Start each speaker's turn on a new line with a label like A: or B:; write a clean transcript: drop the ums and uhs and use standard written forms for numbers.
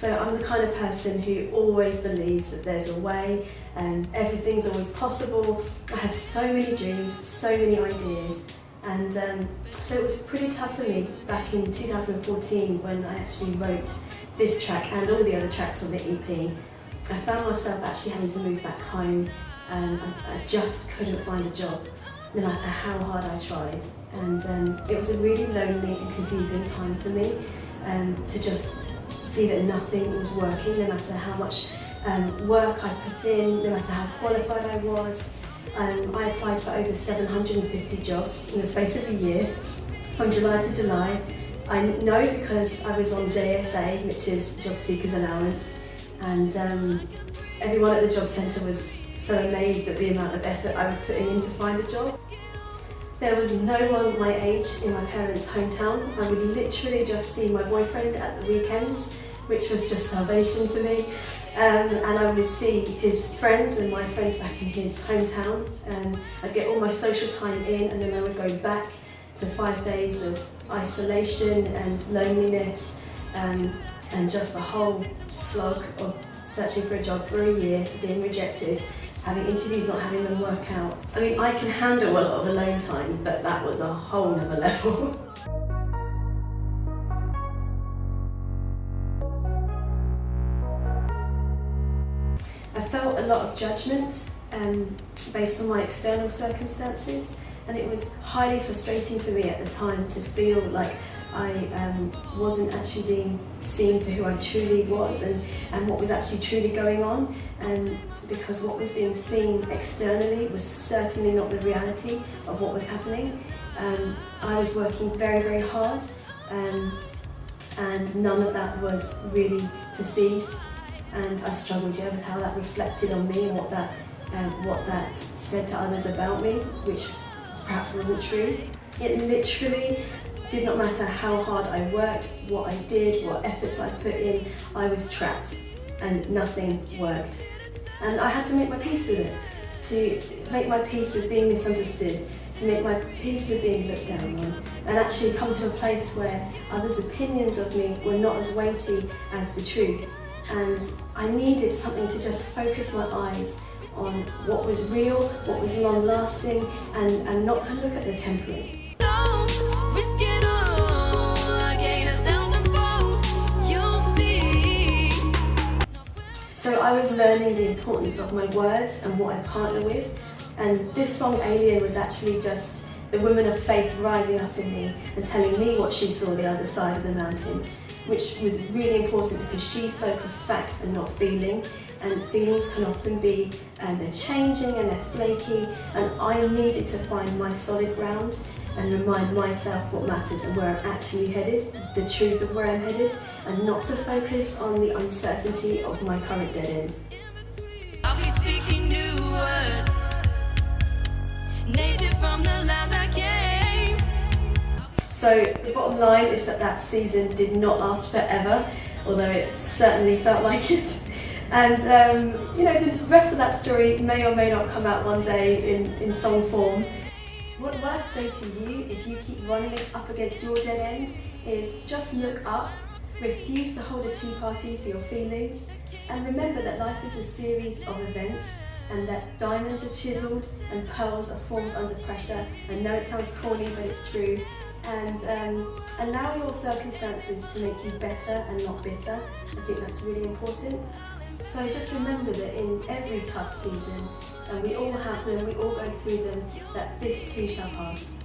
A: So I'm the kind of person who always believes that there's a way and everything's always possible. I have so many dreams, so many ideas, and so it was pretty tough for me back in 2014 when I actually wrote this track and all the other tracks on the EP. I found myself actually having to move back home, and I just couldn't find a job, no matter how hard I tried. And it was a really lonely and confusing time for me, to just see that nothing was working, no matter how much work I put in, no matter how qualified I was. I applied for over 750 jobs in the space of a year, from July to July. I know because I was on JSA, which is Job Seekers Allowance, and everyone at the job centre was so amazed at the amount of effort I was putting in to find a job. There was no one my age in my parents' hometown. I would literally just see my boyfriend at the weekends, which was just salvation for me. And I would see his friends and my friends back in his hometown. I'd get all my social time in, and then I would go back to 5 days of isolation and loneliness, and just the whole slog of searching for a job for a year, being rejected, having interviews, not having them work out. I mean, I can handle a lot of alone time, but that was a whole nother level. I felt a lot of judgment based on my external circumstances, and it was highly frustrating for me at the time to feel like I wasn't actually being seen for who I truly was and what was actually truly going on, and because what was being seen externally was certainly not the reality of what was happening. I was working very, very hard, and none of that was really perceived, and I struggled with how that reflected on me and what that said to others about me, which perhaps wasn't true. It literally did not matter how hard I worked, what I did, what efforts I put in, I was trapped and nothing worked. And I had to make my peace with it, to make my peace with being misunderstood, to make my peace with being looked down on, and actually come to a place where others' opinions of me were not as weighty as the truth. And I needed something to just focus my eyes on what was real, what was long-lasting, and not to look at the temporary. So I was learning the importance of my words and what I partner with, and this song Alien was actually just the woman of faith rising up in me and telling me what she saw the other side of the mountain, which was really important because she spoke of fact and not feeling, and feelings can often be, they're changing and they're flaky, and I needed to find my solid ground and remind myself what matters and where I'm actually headed, the truth of where I'm headed, and not to focus on the uncertainty of my current dead end.
B: I'll be speaking new words, native from the land I came.
A: So the bottom line is that season did not last forever, although it certainly felt like it. And the rest of that story may or may not come out one day in song form. What I say to you, if you keep running up against your dead end, is just look up, refuse to hold a tea party for your feelings, and remember that life is a series of events, and that diamonds are chiseled and pearls are formed under pressure. I know it sounds corny, but it's true. And allow your circumstances to make you better and not bitter. I think that's really important. So just remember that in every tough season, and we all have them, we all go through them, that this too shall pass.